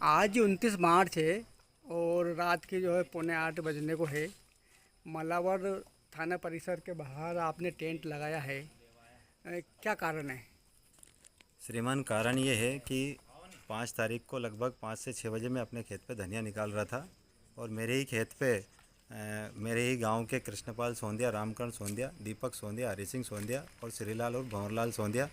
आज 29 मार्च है और रात की जो है 7:45 बजने को है। मलावर थाना परिसर के बाहर आपने टेंट लगाया है। क्या कारण है? श्रीमान, कारण ये है कि 5 तारीख को लगभग 5 से 6 बजे मैं अपने खेत पे धनिया निकाल रहा था और मेरे ही खेत पे मेरे ही गांव के कृष्णपाल सोंदिया, रामकरण सोंदिया, दीपक सोंदिया, हरी सिंह सोंदिया और श्रीलाल और भंवरलाल सोंदिया।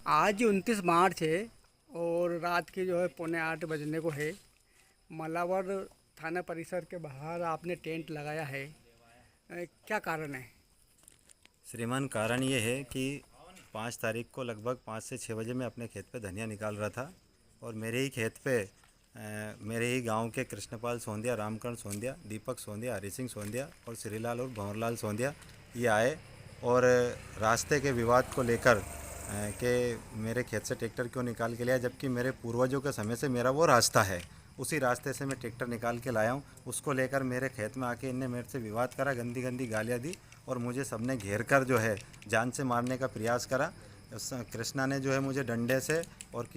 आज 29 मार्च है और रात की जो है 7:45 बजने को है। मलावर थाना परिसर के बाहर आपने टेंट लगाया है। क्या कारण है? श्रीमान, कारण ये है कि 5 तारीख को लगभग 5 से 6 बजे मैं अपने खेत पे धनिया निकाल रहा था और मेरे ही खेत पे मेरे ही गांव के कृष्णपाल सोंदिया, रामकरण सोंदिया, दीपक सोंदिया, हरी सिंह सोंदिया और श्रीलाल और भंवरलाल सोंदिया ये आए और रास्ते के विवाद को लेकर कि मेरे खेत से ट्रैक्टर क्यों निकाल के लिया, जबकि मेरे पूर्वजों के समय से मेरा वो रास्ता है, उसी रास्ते से मैं ट्रैक्टर निकाल के लाया हूँ। उसको लेकर मेरे खेत में आके इनने मेरे से विवाद करा, गंदी गंदी गालियाँ दी और मुझे सबने घेर कर जो है जान से मारने का प्रयास करा। कृष्णा ने जो है मुझे डंडे से और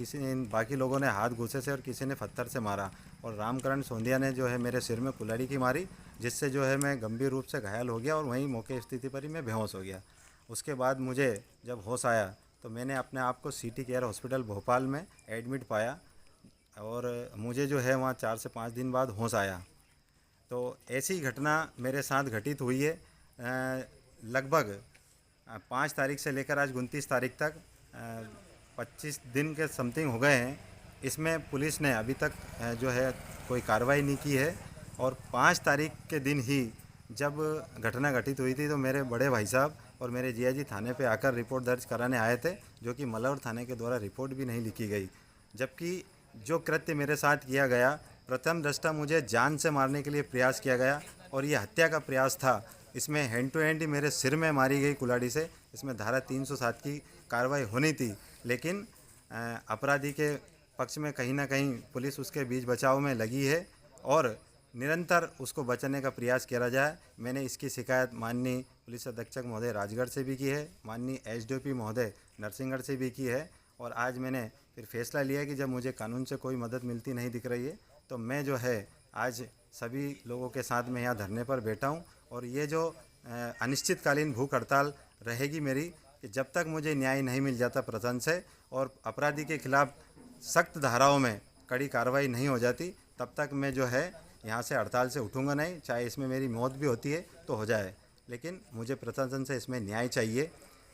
बाकी लोगों ने हाथ घुसे से और किसी ने पत्थर से मारा और रामकरण सोंदिया ने जो है मेरे सिर में कुल्हाड़ी की मारी, जिससे जो है मैं गंभीर रूप से घायल हो गया और वहीं मौके स्थिति पर ही मैं बेहोश हो गया। उसके बाद मुझे जब होश आया तो मैंने अपने आप को सिटी केयर हॉस्पिटल भोपाल में एडमिट पाया और मुझे जो है वहाँ 4 से 5 दिन बाद होश आया। तो ऐसी घटना मेरे साथ घटित हुई है। लगभग 5 तारीख से लेकर आज 29 तारीख तक 25 दिन के समथिंग हो गए हैं। इसमें पुलिस ने अभी तक जो है कोई कार्रवाई नहीं की है और 5 तारीख के दिन ही जब घटना घटित हुई थी तो मेरे बड़े भाई साहब और मेरे जिया जी थाने पे आकर रिपोर्ट दर्ज कराने आए थे, जो कि मलौर थाने के द्वारा रिपोर्ट भी नहीं लिखी गई। जबकि जो कृत्य मेरे साथ किया गया, प्रथम दृष्टा मुझे जान से मारने के लिए प्रयास किया गया और ये हत्या का प्रयास था। इसमें हैंड टू हैंड ही मेरे सिर में मारी गई कुल्हाड़ी से। इसमें धारा 307 की कार्रवाई होनी थी, लेकिन अपराधी के पक्ष में कहीं ना कहीं पुलिस उसके बीच बचाव में लगी है और निरंतर उसको बचाने का प्रयास किया जाए। मैंने इसकी शिकायत माननीय पुलिस अधीक्षक महोदय राजगढ़ से भी की है, माननीय एसडीओपी महोदय नरसिंहगढ़ से भी की है और आज मैंने फिर फैसला लिया कि जब मुझे कानून से कोई मदद मिलती नहीं दिख रही है तो मैं जो है आज सभी लोगों के साथ में यहाँ धरने पर बैठा हूँ और ये जो अनिश्चितकालीन भूख हड़ताल रहेगी मेरी, कि जब तक मुझे न्याय नहीं मिल जाता प्रशासन से और अपराधी के खिलाफ सख्त धाराओं में कड़ी कार्रवाई नहीं हो जाती, तब तक मैं जो है यहाँ से हड़ताल से उठूँगा नहीं। चाहे इसमें मेरी मौत भी होती है तो हो जाए, लेकिन मुझे प्रशासन से इसमें न्याय चाहिए।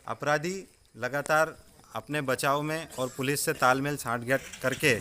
अपराधी लगातार अपने बचाव में और पुलिस से तालमेल साँठगांठ करके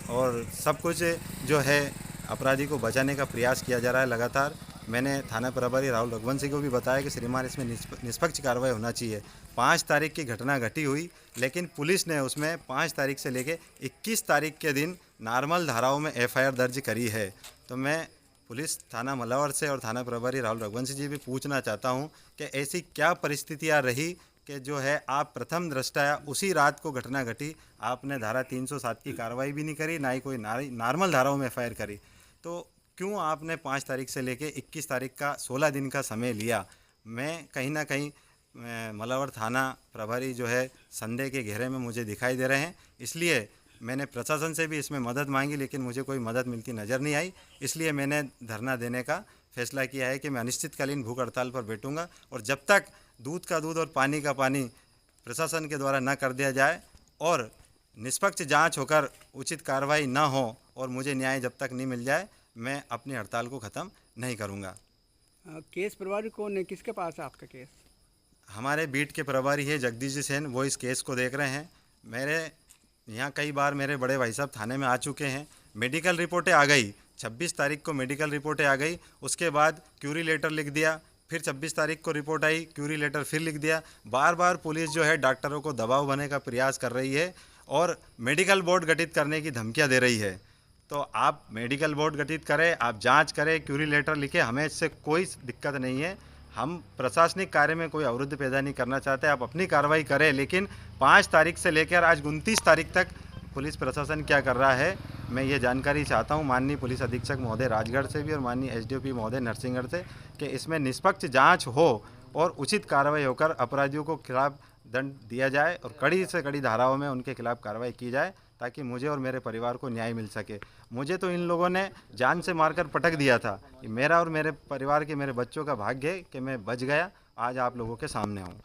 और सब कुछ जो है अपराधी को बचाने का प्रयास किया जा रहा है लगातार। मैंने थाना प्रभारी राहुल रघुवंशी को भी बताया कि श्रीमान इसमें निष्पक्ष कार्रवाई होना चाहिए। 5 तारीख की घटना घटी हुई, लेकिन पुलिस ने उसमें 5 तारीख से लेकर 21 तारीख के दिन नॉर्मल धाराओं में एफआईआर दर्ज करी है। तो मैं पुलिस थाना मलावर से और थाना प्रभारी राहुल रघुवंशी जी भी पूछना चाहता हूं कि ऐसी क्या परिस्थितियां रही कि जो है आप प्रथम दृष्टया उसी रात को घटना घटी, आपने धारा 307 की कार्रवाई भी नहीं करी, ना ही कोई नॉर्मल धाराओं में एफआईआर करी। तो क्यों आपने 5 तारीख से लेके 21 तारीख का 16 दिन का समय लिया? मैं कहीं ना कहीं मलावर थाना प्रभारी जो है संदेह के घेरे में मुझे दिखाई दे रहे हैं, इसलिए मैंने प्रशासन से भी इसमें मदद मांगी, लेकिन मुझे कोई मदद मिलती नज़र नहीं आई। इसलिए मैंने धरना देने का फैसला किया है कि मैं अनिश्चितकालीन भूख हड़ताल पर बैठूंगा और जब तक दूध का दूध और पानी का पानी प्रशासन के द्वारा न कर दिया जाए और निष्पक्ष जांच होकर उचित कार्रवाई न हो और मुझे न्याय जब तक नहीं मिल जाए, मैं अपनी हड़ताल को ख़त्म नहीं करूंगा। केस प्रभारी कौन है? किसके पास है आपका केस? हमारे बीट के प्रभारी है जगदीश जी सेन, वो इस केस को देख रहे हैं। मेरे यहाँ कई बार मेरे बड़े भाई साहब थाने में आ चुके हैं। मेडिकल रिपोर्टें आ गई, 26 तारीख को मेडिकल रिपोर्टें आ गई, उसके बाद क्यूरी लेटर लिख दिया, फिर 26 तारीख को रिपोर्ट आई, क्यूरी लेटर फिर लिख दिया। बार बार पुलिस जो है डॉक्टरों को दबाव बनने का प्रयास कर रही है और मेडिकल बोर्ड गठित करने की धमकियाँ दे रही है। तो आप मेडिकल बोर्ड गठित करें, आप जांच करें, क्यूरी लेटर लिखे, हमें इससे कोई दिक्कत नहीं है। हम प्रशासनिक कार्य में कोई अवरुद्ध पैदा नहीं करना चाहते। आप अपनी कार्रवाई करें, लेकिन 5 तारीख से लेकर आज 29 तारीख तक पुलिस प्रशासन क्या कर रहा है, मैं ये जानकारी चाहता हूँ माननीय पुलिस अधीक्षक महोदय राजगढ़ से भी और माननीय एसडीओपी महोदय नरसिंहगढ़ से, कि इसमें निष्पक्ष जांच हो और उचित कार्रवाई होकर अपराधियों को खिलाफ दंड दिया जाए और कड़ी से कड़ी धाराओं में उनके खिलाफ कार्रवाई की जाए, ताकि मुझे और मेरे परिवार को न्याय मिल सके। मुझे तो इन लोगों ने जान से मारकर पटक दिया था। मेरा और मेरे परिवार के, मेरे बच्चों का भाग्य है कि मैं बच गया, आज आप लोगों के सामने हूँ।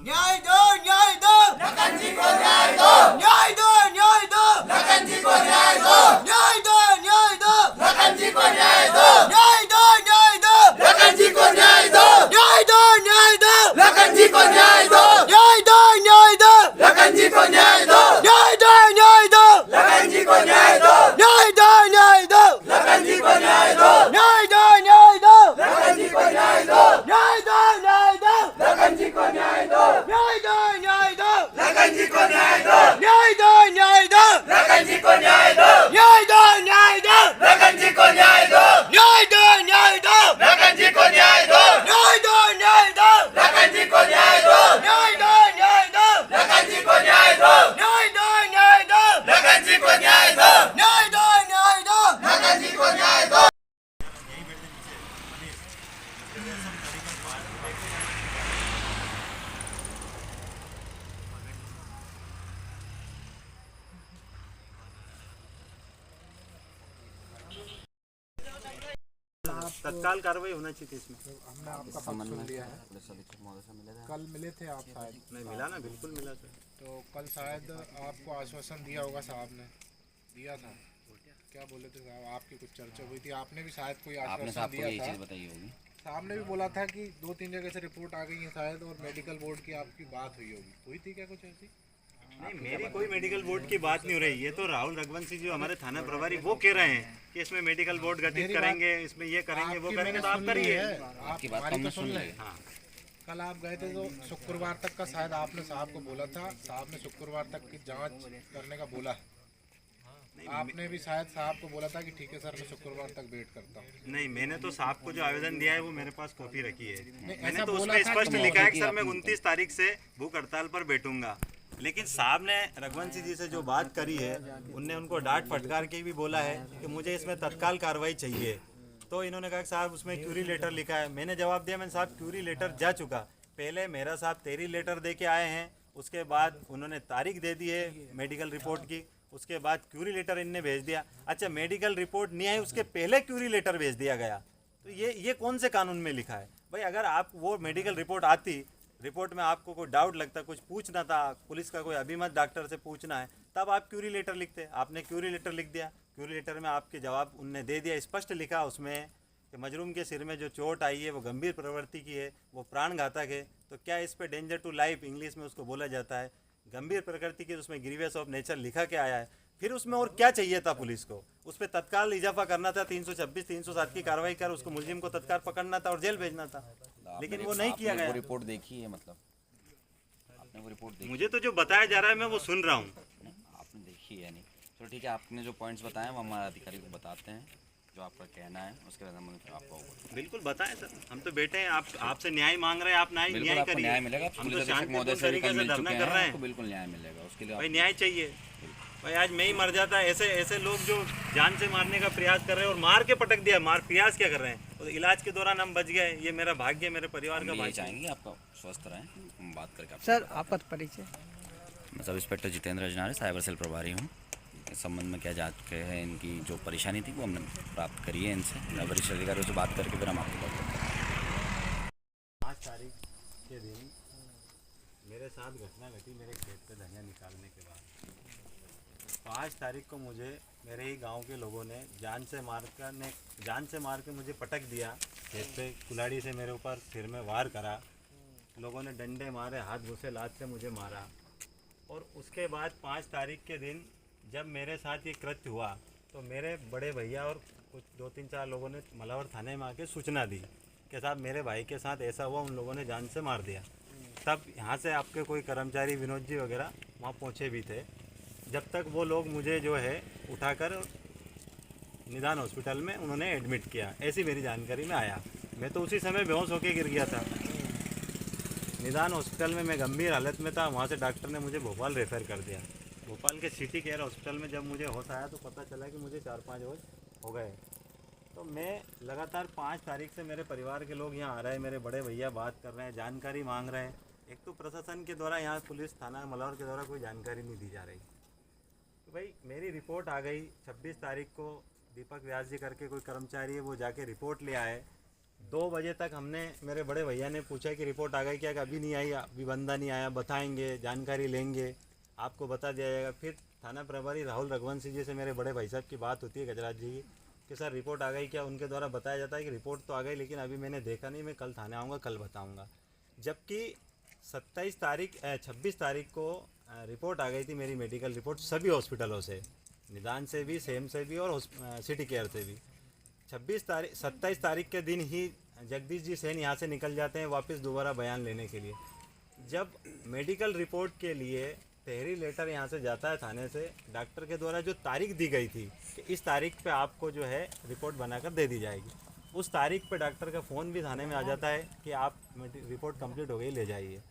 न्याय दो, न्याय दो, लखन जी को न्याय दो, न्याय दो, न्याय दो, लखन जी को न्याय दो, न्याय दो, न्याय दो, लखन जी को न्याय दो, न्याय दो, न्याय दो, लखन जी को न्याय दो, न्याय दो, न्याय दो, लखन जी को न्याय दो, न्याय दो, न्याय दो, लखन जी को न्याय दो, न्याय दो, न्याय दो, लखन जी को न्याय दो, न्याय दो, न्याय दो, लखन जी को न्याय दो, न्याय दो, न्याय दो, लखन जी को न्याय दो, न्याय दो, न्याय दो, लखन जी को न्याय दो, न्याय दो, न्याय दो, लखन जी को न्याय दो, न्याय दो, न्याय दो, लखन जी को न्याय दो, न्याय दो, न्याय दो, लखन जी को न्याय दो, न्याय दो, न्याय दो, लखन जी को न्याय दो, न्याय दो, न्याय दो, लखन जी को न्याय दो, न्याय दो, न्याय दो, लखन जी को न्याय दो, न्याय दो, न्याय दो, लखन जी को न्याय दो, न्याय दो, न्याय दो, लखन जी को न्याय दो। तत्काल कार्रवाई होना चाहिए इसमें। हमने आपका पक्ष सुन लिया है। कल मिले थे आप शायद, नहीं मिला ना, बिल्कुल मिला सर। तो कल शायद आपको आश्वासन दिया होगा, साहब ने दिया था। क्या बोले थे साहब, आपकी कुछ चर्चा हुई थी, आपने भी शायद कोई आश्वासन दिया था। बताई होगी। साहब ने भी बोला था कि 2-3 जगह से रिपोर्ट आ गई है शायद, और मेडिकल बोर्ड की आपकी बात हुई होगी, हुई थी क्या कुछ ऐसी? नहीं, मेरी कोई मेडिकल बोर्ड की बात नहीं हो रही। ये तो राहुल रघुवंशी जो हमारे थाना प्रभारी वो कह रहे हैं कि इसमें मेडिकल बोर्ड गठित करेंगे, इसमें ये करेंगे, वो करेंगे, तो आप करिए। आपकी बात तो सुन ले। कल आप गए थे तो शुक्रवार तक का शायद आपने साहब को बोला था, साहब ने शुक्रवार तक की जांच करने का बोला। आपने भी शायद साहब को बोला था कि ठीक है सर, मैं शुक्रवार तक वेट करता हूँ। नहीं, मैंने तो साहब को जो आवेदन दिया है वो मेरे पास कॉपी रखी है। मैंने ऐसा तो बोला उसमें था स्पष्ट कि लिखा है कि सर मैं 29 तारीख से भूख हड़ताल पर बैठूंगा। लेकिन साहब ने रघुवंशी जी से जो बात करी है, उनने उनको डांट फटकार के भी बोला है कि मुझे इसमें तत्काल कार्रवाई चाहिए। तो इन्होंने कहा कि साहब उसमें क्यूरी लेटर लिखा है। मैंने जवाब दिया, मैंने साहब क्यूरी लेटर जा चुका, पहले मेरा साहब 13 लेटर दे के आए हैं, उसके बाद उन्होंने तारीख दे दी है मेडिकल रिपोर्ट की, उसके बाद क्यूरी लेटर इनने भेज दिया। अच्छा, मेडिकल रिपोर्ट नहीं आई, उसके पहले क्यूरी लेटर भेज दिया गया। तो ये कौन से कानून में लिखा है भाई? अगर आप वो मेडिकल रिपोर्ट आती, रिपोर्ट में आपको कोई डाउट लगता, कुछ पूछना था, पुलिस का कोई अभिमत डॉक्टर से पूछना है, तब आप क्यूरी लेटर लिखते। आपने क्यूरी लेटर लिख दिया, क्यूरी लेटर में आपके जवाब उनने दे दिया, स्पष्ट लिखा उसमें कि मजरूम के सिर में जो चोट आई है वो गंभीर प्रवृत्ति की है, वो प्राण घातक है। तो क्या इस पे डेंजर टू लाइफ इंग्लिश में उसको बोला जाता है, गंभीर प्रकृति की, उसमें ग्रीवियस ऑफ नेचर लिखा के आया है। फिर उसमें और क्या चाहिए था पुलिस को? उस पर तत्काल इजाफा करना था, 326 307 की कार्रवाई कर उसको मुलजिम को तत्काल पकड़ना था और जेल भेजना था, लेकिन वो नहीं किया गया। वो रिपोर्ट देखी है, मतलब आपने वो रिपोर्ट देखी? मुझे तो जो बताया जा रहा है मैं वो सुन रहा हूँ। आपने देखी है नहीं? तो ठीक है, आपने जो पॉइंट्स बताए वो हमारे अधिकारी को बताते हैं, जो आपका कहना है उसके बाद हम आपको बिल्कुल बताएं सर, हम तो बैठे हैं, आप आपसे न्याय मांग रहे हैं, आप न्याय करिए। न्याय मिलेगा। हम तो पुलिस अधीक्षक शांतिपूर्ण महोदय से भी तरीके कल से मिल धरना चुके कर हैं, रहे हैं। आपको बिल्कुल न्याय मिलेगा। उसके लिए भाई न्याय चाहिए भाई, आज मैं ही मर जाता। ऐसे लोग जो जान से मारने का प्रयास कर रहे हैं और मार के पटक दिया, प्रयास क्या कर रहे हैं, और इलाज के दौरान हम बच गए, ये मेरा भाग्य, मेरे परिवार का भाग्य। चाहेंगे आपका स्वस्थ रहें, हम बात करके सर आपका परिचय? मैं sub inspector Jitendra Ajnare, cyber cell प्रभारी हूँ। इस संबंध में क्या जांच के है, इनकी जो परेशानी थी वो हमने प्राप्त करी है इनसे। मैं वरिष्ठ अधिकारियों से बात करके फिर हम आपको बताते हैं। 5 तारीख के दिन मेरे साथ घटना घटी, मेरे खेत पे धनिया निकालने के बाद 5 तारीख को मुझे मेरे ही गांव के लोगों ने जान से मार के मुझे पटक दिया खेत पे, कुल्हाड़ी से मेरे ऊपर सिर में वार करा, लोगों ने डंडे मारे, हाथ घुसे, लात से मुझे मारा। और उसके बाद 5 तारीख के दिन जब मेरे साथ ये कृत्य हुआ तो मेरे बड़े भैया और कुछ 2-3-4 लोगों ने मलावर थाने में आके सूचना दी कि साहब मेरे भाई के साथ ऐसा हुआ, उन लोगों ने जान से मार दिया। तब यहाँ से आपके कोई कर्मचारी विनोद जी वगैरह वहाँ पहुँचे भी थे। जब तक वो लोग मुझे जो है उठाकर निदान हॉस्पिटल में उन्होंने एडमिट किया, ऐसी मेरी जानकारी में आया। मैं तो उसी समय बेहोश होकर गिर गया था। निदान हॉस्पिटल में मैं गंभीर हालत में था, वहाँ से डॉक्टर ने मुझे भोपाल रेफ़र कर दिया। भोपाल के सिटी केयर हॉस्पिटल में जब मुझे होश आया तो पता चला कि मुझे 4-5 रोज हो गए। तो मैं लगातार 5 तारीख से मेरे परिवार के लोग यहाँ आ रहे हैं, मेरे बड़े भैया बात कर रहे हैं, जानकारी मांग रहे हैं। एक तो प्रशासन के द्वारा, यहाँ पुलिस थाना मलावर के द्वारा कोई जानकारी नहीं दी जा रही। तो भाई मेरी रिपोर्ट आ गई 26 तारीख को, दीपक व्यास जी करके कोई कर्मचारी है, वो जाके रिपोर्ट ले आए। 2 बजे तक हमने, मेरे बड़े भैया ने पूछा कि रिपोर्ट आ गई क्या, कि अभी नहीं आई, अभी बंदा नहीं आया, बताएंगे, जानकारी लेंगे, आपको बता दिया जाएगा। फिर थाना प्रभारी राहुल रघुवंशी जी से मेरे बड़े भाई साहब की बात होती है, गजराज जी की, कि सर रिपोर्ट आ गई क्या। उनके द्वारा बताया जाता है कि रिपोर्ट तो आ गई, लेकिन अभी मैंने देखा नहीं, मैं कल थाने आऊँगा, कल बताऊँगा। जबकि 26 तारीख को रिपोर्ट आ गई थी, मेरी मेडिकल रिपोर्ट सभी हॉस्पिटलों से, निदान से भी, सेम से भी और सिटी केयर से भी। 27 तारीख के दिन ही जगदीश जी सेन यहाँ से निकल जाते हैं वापस दोबारा बयान लेने के लिए। जब मेडिकल रिपोर्ट के लिए तहरीर लेटर यहाँ से जाता है थाने से, डॉक्टर के द्वारा जो तारीख दी गई थी कि इस तारीख पे आपको जो है रिपोर्ट बनाकर दे दी जाएगी, उस तारीख पे डॉक्टर का फ़ोन भी थाने में आ जाता है कि आप रिपोर्ट कंप्लीट हो गई, ले जाइए।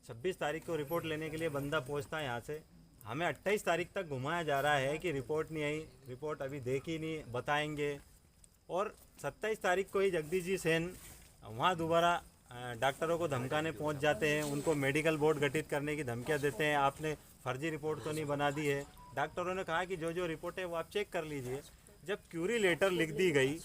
26 तारीख को रिपोर्ट लेने के लिए बंदा पहुँचता है यहाँ से, हमें 28 तारीख तक घुमाया जा रहा है कि रिपोर्ट नहीं आई, रिपोर्ट अभी देखी नहीं, बताएंगे। और 27 तारीख को ही जगदीश जी सेन वहाँ दोबारा डॉक्टरों को धमकाने पहुँच जाते हैं, उनको मेडिकल बोर्ड गठित करने की धमकियाँ देते हैं, आपने फर्जी रिपोर्ट तो नहीं बना दी है। डॉक्टरों ने कहा कि जो जो रिपोर्ट है वो आप चेक कर लीजिए। जब क्यूरी लेटर लिख दी गई,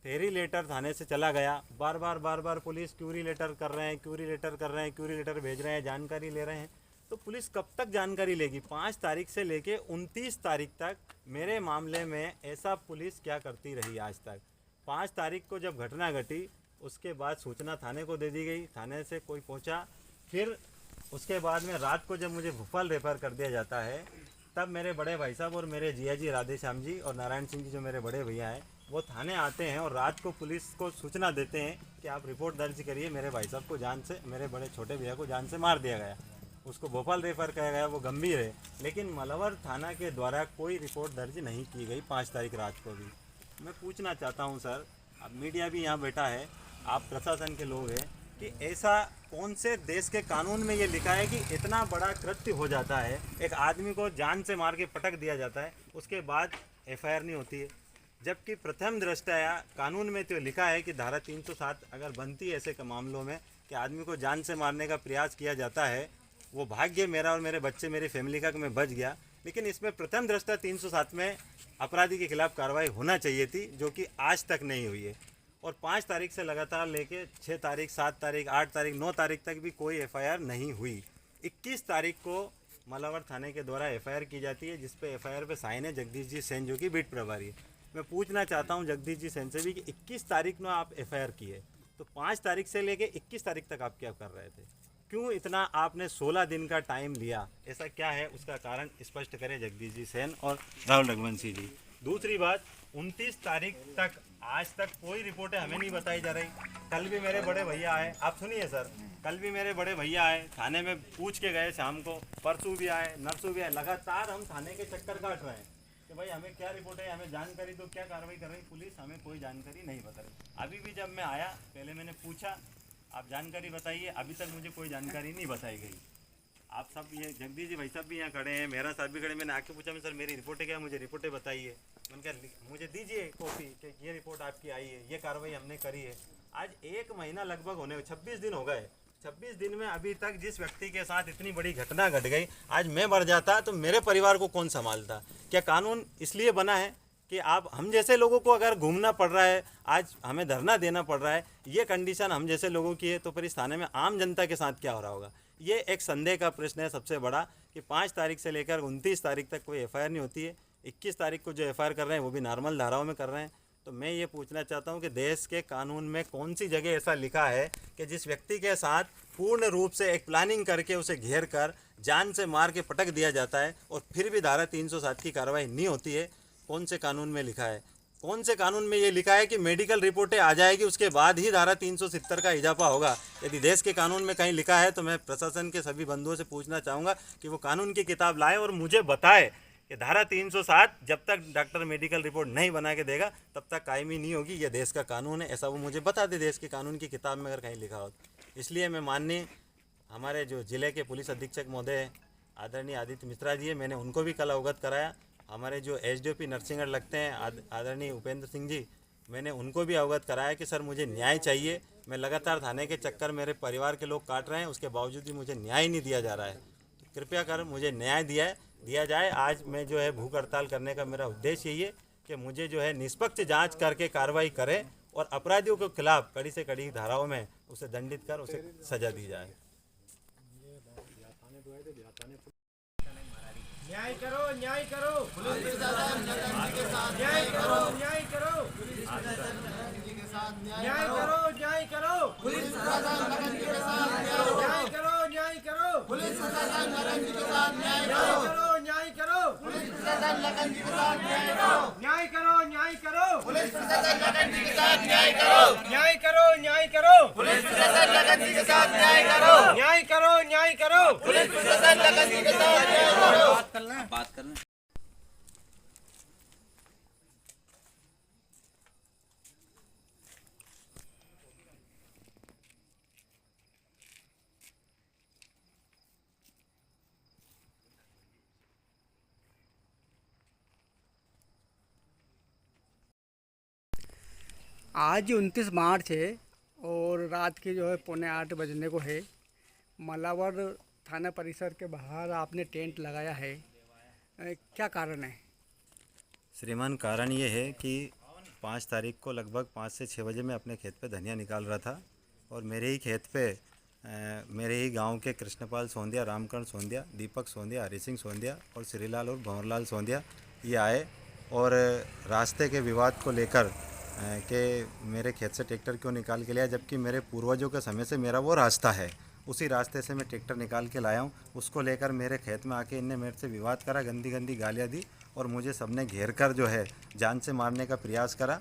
थेरी लेटर थाने से चला गया, बार बार पुलिस क्यूरी लेटर कर रहे हैं, क्यूरी लेटर भेज रहे हैं, जानकारी ले रहे हैं। तो पुलिस कब तक जानकारी लेगी? 5 तारीख से लेके 29 तारीख तक मेरे मामले में ऐसा पुलिस क्या करती रही आज तक? 5 तारीख को जब घटना घटी, उसके बाद सूचना थाने को दे दी गई, थाने से कोई पहुंचा। फिर उसके बाद में रात को जब मुझे भोपाल रेफर कर दिया जाता है, तब मेरे बड़े भाई साहब और मेरे जिया जी राधे श्याम जी और नारायण सिंह जी जो मेरे बड़े भैया हैं, वो थाने आते हैं और रात को पुलिस को सूचना देते हैं कि आप रिपोर्ट दर्ज करिए, मेरे भाई साहब को जान से, मेरे बड़े छोटे भैया को जान से मार दिया गया। उसको भोपाल रेफर किया गया, वो गंभीर है, लेकिन मलावर थाना के द्वारा कोई रिपोर्ट दर्ज नहीं की गई 5 तारीख रात को भी। मैं पूछना चाहता हूं सर, अब मीडिया भी यहाँ बैठा है, आप प्रशासन के लोग हैं, कि ऐसा कौन से देश के कानून में ये लिखा है कि इतना बड़ा कृत्य हो जाता है, एक आदमी को जान से मार के पटक दिया जाता है, उसके बाद FIR नहीं होती है? जबकि प्रथम दृष्टया कानून में तो लिखा है कि धारा 307 अगर बनती है ऐसे मामलों में कि आदमी को जान से मारने का प्रयास किया जाता है, वो भाग्य मेरा और मेरे बच्चे, मेरी फैमिली का कि मैं बच गया। लेकिन इसमें प्रथम दृष्टया 307 में अपराधी के खिलाफ कार्रवाई होना चाहिए थी, जो कि आज तक नहीं हुई है। और 5 तारीख से लगातार लेके 6 तारीख, 7 तारीख, 8 तारीख, 9 तारीख तक भी कोई FIR नहीं हुई। 21 तारीख को मलावर थाने के द्वारा FIR की जाती है, जिसपे FIR पे साइन है जगदीश जी सेन, जो कि बीट प्रभारी है। मैं पूछना चाहता हूं जगदीश जी सेन से भी कि 21 तारीख में आप FIR किए, तो 5 तारीख से लेके 21 तारीख तक आप क्या कर रहे थे? क्यों इतना आपने 16 दिन का टाइम लिया? ऐसा क्या है, उसका कारण स्पष्ट करें जगदीश जी सेन और राहुल रघुवंशी जी। दूसरी बात, 29 तारीख तक आज तक कोई रिपोर्टें हमें नहीं बताई जा रही। कल भी मेरे बड़े भैया आए, आप सुनिए सर, कल भी मेरे बड़े भैया आए, थाने में पूछ के गए शाम को, परसों भी आए, नरसों भी आए। लगातार हम थाने के चक्कर काट रहे हैं कि भाई हमें क्या रिपोर्ट है, हमें जानकारी दो, क्या कार्रवाई कर रही पुलिस, हमें कोई जानकारी नहीं बता रही। अभी भी जब मैं आया, पहले मैंने पूछा आप जानकारी बताइए, अभी तक मुझे कोई जानकारी नहीं बताई गई। आप सब ये जगदीश जी भाई साहब भी यहाँ खड़े हैं, मेरा साहब भी खड़े, मैंने आके पूछा मैं सर मेरी रिपोर्टें क्या, मुझे रिपोर्टें बताइए। मैंने कहा मुझे दीजिए कॉपी कि ये रिपोर्ट आपकी आई है, ये कार्रवाई हमने करी है। आज 1 महीना लगभग होने, 26 दिन हो गए। 26 दिन में अभी तक जिस व्यक्ति के साथ इतनी बड़ी घटना घट गई, आज मैं मर जाता तो मेरे परिवार को कौन संभालता? क्या कानून इसलिए बना है कि आप हम जैसे लोगों को अगर घूमना पड़ रहा है, आज हमें धरना देना पड़ रहा है, ये कंडीशन हम जैसे लोगों की है, तो फिर इस थाने में आम जनता के साथ क्या हो रहा होगा? ये एक संदेह का प्रश्न है सबसे बड़ा, कि 5 तारीख से लेकर 29 तारीख तक कोई FIR नहीं होती है। 21 तारीख को जो FIR कर रहे हैं वो भी नॉर्मल धाराओं में कर रहे हैं। तो मैं ये पूछना चाहता हूँ कि देश के कानून में कौन सी जगह ऐसा लिखा है कि जिस व्यक्ति के साथ पूर्ण रूप से एक प्लानिंग करके उसे घेर कर जान से मार के पटक दिया जाता है और फिर भी धारा 307 की कार्रवाई नहीं होती है? कौन से कानून में लिखा है? कौन से कानून में ये लिखा है कि मेडिकल रिपोर्टें आ जाएगी उसके बाद ही धारा 370 का इजाफा होगा? यदि देश के कानून में कहीं लिखा है तो मैं प्रशासन के सभी बंधुओं से पूछना चाहूँगा कि वो कानून की किताब लाएं और मुझे बताए कि धारा 307 जब तक डॉक्टर मेडिकल रिपोर्ट नहीं बना के देगा तब तक कायमी नहीं होगी। ये देश का कानून है, ऐसा वो मुझे बता दे देश के कानून की किताब में अगर कहीं लिखा हो। इसलिए मैं माननीय हमारे जो ज़िले के पुलिस अधीक्षक महोदय आदरणीय आदित्य मिश्रा जी है, मैंने उनको भी कल अवगत कराया। हमारे जो एसडीओपी नरसिंहगढ़ लगते हैं आदरणीय उपेंद्र सिंह जी, मैंने उनको भी अवगत कराया कि सर मुझे न्याय चाहिए। मैं लगातार थाने के चक्कर मेरे परिवार के लोग काट रहे हैं, उसके बावजूद भी मुझे न्याय नहीं दिया जा रहा है। तो कृपया कर मुझे न्याय दिया जाए। आज मैं जो है भूख हड़ताल करने का मेरा उद्देश्य यही है कि मुझे जो है निष्पक्ष जांच करके कार्रवाई करें और अपराधियों के खिलाफ कड़ी से कड़ी धाराओं में उसे दंडित कर उसे सजा दी जाए। न्याय करो, न्याय करो, पुलिस प्रशासन न्याय करो, न्याय करो, पुलिस प्रशासन के साथ न्याय करो, न्याय करो, पुलिस प्रशासन के साथ न्याय करो, न्याय करो, पुलिस प्रशासन के साथ न्याय करो, न्याय करो, पुलिस प्रशासन के साथ न्याय करो, न्याय करो, न्याय करो, पुलिस प्रशासन के साथ न्याय करो, न्याय करो, न्याय करो, पुलिस प्रशासन के साथ न्याय करो, न्याय करो, न्याय करो, पुलिस प्रशासन के साथ न्याय करो। बात कर लें। आज 29 मार्च है और रात के जो है 7:45 बजने को है। मलावर थाना परिसर के बाहर आपने टेंट लगाया है, क्या कारण है? श्रीमान, कारण ये है कि 5 तारीख को लगभग 5 से 6 बजे मैं अपने खेत पे धनिया निकाल रहा था और मेरे ही खेत पे मेरे ही गांव के कृष्णपाल सोंधिया, रामकरण सोंधिया, दीपक सोंधिया, हरि सिंह सोंधिया और श्रीलाल और भंवरलाल सोंधिया ये आए और रास्ते के विवाद को लेकर कि मेरे खेत से ट्रैक्टर क्यों निकाल के लिया, जबकि मेरे पूर्वजों के समय से मेरा वो रास्ता है, उसी रास्ते से मैं ट्रैक्टर निकाल के लाया हूँ। उसको लेकर मेरे खेत में आके इनने मेरे से विवाद करा, गंदी गंदी गालियाँ दी और मुझे सबने घेर कर जो है जान से मारने का प्रयास करा।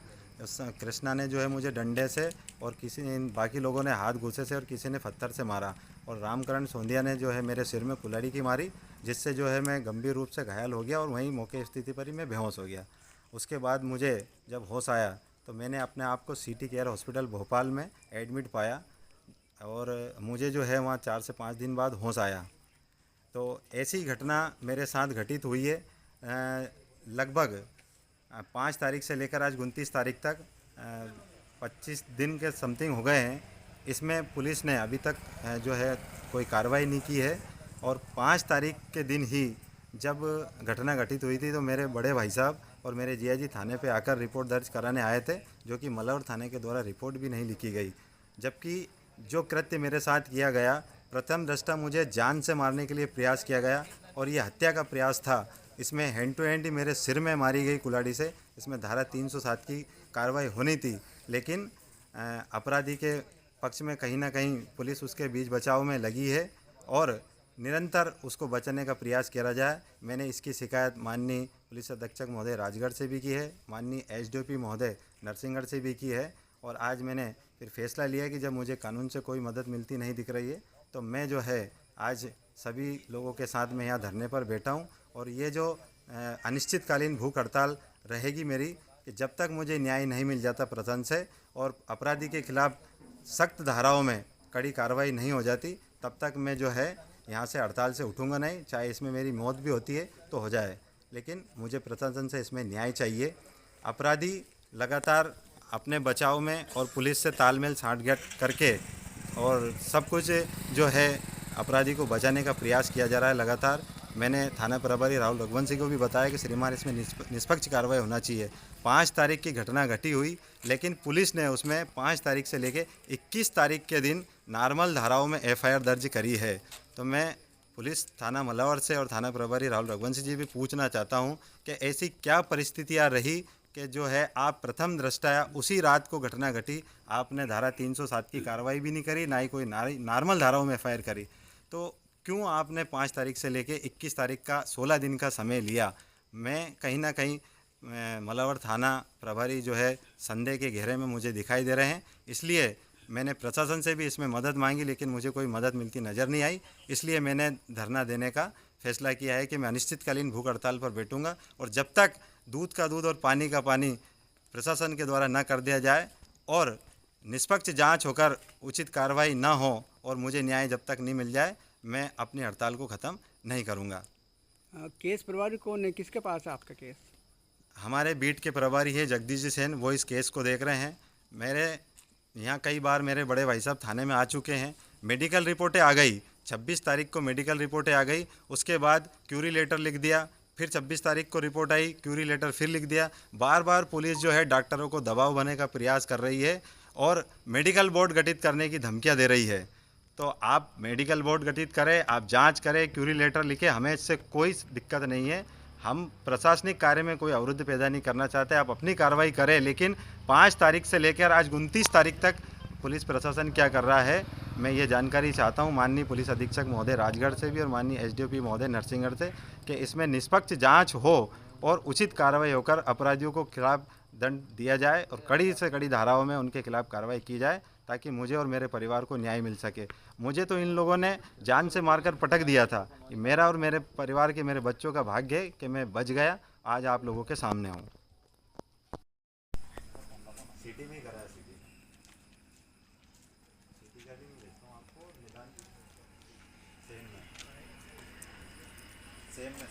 कृष्णा ने जो है मुझे डंडे से और किसी ने बाकी लोगों ने हाथ घुसे से और किसी ने पत्थर से मारा और रामकरण सोंधिया ने जो है मेरे सिर में कुल्हाड़ी की मारी, जिससे जो है मैं गंभीर रूप से घायल हो गया और वहीं मौके स्थिति पर ही मैं बेहोश हो गया। उसके बाद मुझे जब होश आया तो मैंने अपने आप को सिटी केयर हॉस्पिटल भोपाल में एडमिट पाया और मुझे जो है वहाँ 4 से 5 दिन बाद होश आया। तो ऐसी घटना मेरे साथ घटित हुई है। लगभग 5 तारीख से लेकर आज 29 तारीख तक 25 दिन के समथिंग हो गए हैं। इसमें पुलिस ने अभी तक जो है कोई कार्रवाई नहीं की है और 5 तारीख के दिन ही जब घटना घटित हुई थी तो मेरे बड़े भाई साहब और मेरे जिया जी थाने पे आकर रिपोर्ट दर्ज कराने आए थे, जो कि मलावर थाने के द्वारा रिपोर्ट भी नहीं लिखी गई। जबकि जो कृत्य मेरे साथ किया गया, प्रथम दृष्टा मुझे जान से मारने के लिए प्रयास किया गया और ये हत्या का प्रयास था। इसमें हैंड टू हैंड ही मेरे सिर में मारी गई कुल्हाड़ी से। इसमें धारा 307 की कार्रवाई होनी थी, लेकिन अपराधी के पक्ष में कहीं ना कहीं पुलिस उसके बीच बचाव में लगी है और निरंतर उसको बचाने का प्रयास किया जाए। मैंने इसकी शिकायत माननीय पुलिस अधीक्षक महोदय राजगढ़ से भी की है, माननीय एसडीओपी महोदय नरसिंहगढ़ से भी की है और आज मैंने फिर फैसला लिया कि जब मुझे कानून से कोई मदद मिलती नहीं दिख रही है तो मैं जो है आज सभी लोगों के साथ में यहाँ धरने पर बैठा हूँ और ये जो अनिश्चितकालीन भूख हड़ताल रहेगी मेरी कि जब तक मुझे न्याय नहीं मिल जाता प्रशासन से और अपराधी के खिलाफ सख्त धाराओं में कड़ी कार्रवाई नहीं हो जाती, तब तक मैं जो है यहाँ से हड़ताल से उठूँगा नहीं, चाहे इसमें मेरी मौत भी होती है तो हो जाए, लेकिन मुझे प्रशासन से इसमें न्याय चाहिए। अपराधी लगातार अपने बचाव में और पुलिस से तालमेल साठगांठ करके और सब कुछ जो है अपराधी को बचाने का प्रयास किया जा रहा है लगातार। मैंने थाना प्रभारी राहुल रघुवंशी को भी बताया कि श्रीमान इसमें निष्पक्ष कार्रवाई होना चाहिए। 5 तारीख की घटना घटी हुई, लेकिन पुलिस ने उसमें 5 तारीख से लेके 21 तारीख के दिन नॉर्मल धाराओं में एफआईआर दर्ज करी है। तो मैं पुलिस थाना मलावर से और थाना प्रभारी राहुल रघुवंशी जी भी पूछना चाहता हूं कि ऐसी क्या परिस्थितियां रही कि जो है आप प्रथम दृष्टया उसी रात को घटना घटी, आपने धारा 307 की कार्रवाई भी नहीं करी, ना ही कोई नॉर्मल धाराओं में एफआईआर करी, तो क्यों आपने 5 तारीख से लेके 21 तारीख का 16 दिन का समय लिया? मैं कहीं ना कहीं मलावर थाना प्रभारी जो है संदेह के घेरे में मुझे दिखाई दे रहे हैं। इसलिए मैंने प्रशासन से भी इसमें मदद मांगी, लेकिन मुझे कोई मदद मिलती नज़र नहीं आई। इसलिए मैंने धरना देने का फैसला किया है कि मैं अनिश्चितकालीन भूख हड़ताल पर बैठूंगा, और जब तक दूध का दूध और पानी का पानी प्रशासन के द्वारा न कर दिया जाए और निष्पक्ष जांच होकर उचित कार्रवाई न हो और मुझे न्याय जब तक नहीं मिल जाए, मैं अपनी हड़ताल को ख़त्म नहीं करूंगा। केस प्रभारी कौन है, किसके पास है आपका केस? हमारे बीट के प्रभारी है जगदीश जी सेन, वो इस केस को देख रहे हैं। मेरे यहाँ कई बार मेरे बड़े भाई साहब थाने में आ चुके हैं। मेडिकल रिपोर्टें आ गई, 26 तारीख को मेडिकल रिपोर्टें आ गई, उसके बाद क्यूरी लेटर लिख दिया, फिर 26 तारीख को रिपोर्ट आई, क्यूरी लेटर फिर लिख दिया। बार बार पुलिस जो है डॉक्टरों को दबाव बनने का प्रयास कर रही है और मेडिकल बोर्ड गठित करने की धमकियाँ दे रही है। तो आप मेडिकल बोर्ड गठित करें, आप जांच करें, क्यूरी लेटर लिखें, हमें इससे कोई दिक्कत नहीं है। हम प्रशासनिक कार्य में कोई अवरुद्ध पैदा नहीं करना चाहते। आप अपनी कार्रवाई करें, लेकिन 5 तारीख से लेकर आज 29 तारीख तक पुलिस प्रशासन क्या कर रहा है, मैं ये जानकारी चाहता हूँ माननीय पुलिस अधीक्षक महोदय राजगढ़ से भी और माननीय एसडीओपी महोदय नरसिंहगढ़ से, कि इसमें निष्पक्ष जांच हो और उचित कार्रवाई होकर अपराधियों को खिलाफ दंड दिया जाए और कड़ी से कड़ी धाराओं में उनके खिलाफ कार्रवाई की जाए, ताकि मुझे और मेरे परिवार को न्याय मिल सके। मुझे तो इन लोगों ने जान से मारकर पटक दिया था। मेरा और मेरे परिवार के, मेरे बच्चों का भाग्य है कि मैं बच गया, आज आप लोगों के सामने हूँ। सिटी में करा सिटी का भी भेजता हूँ आपको, निदान सेम में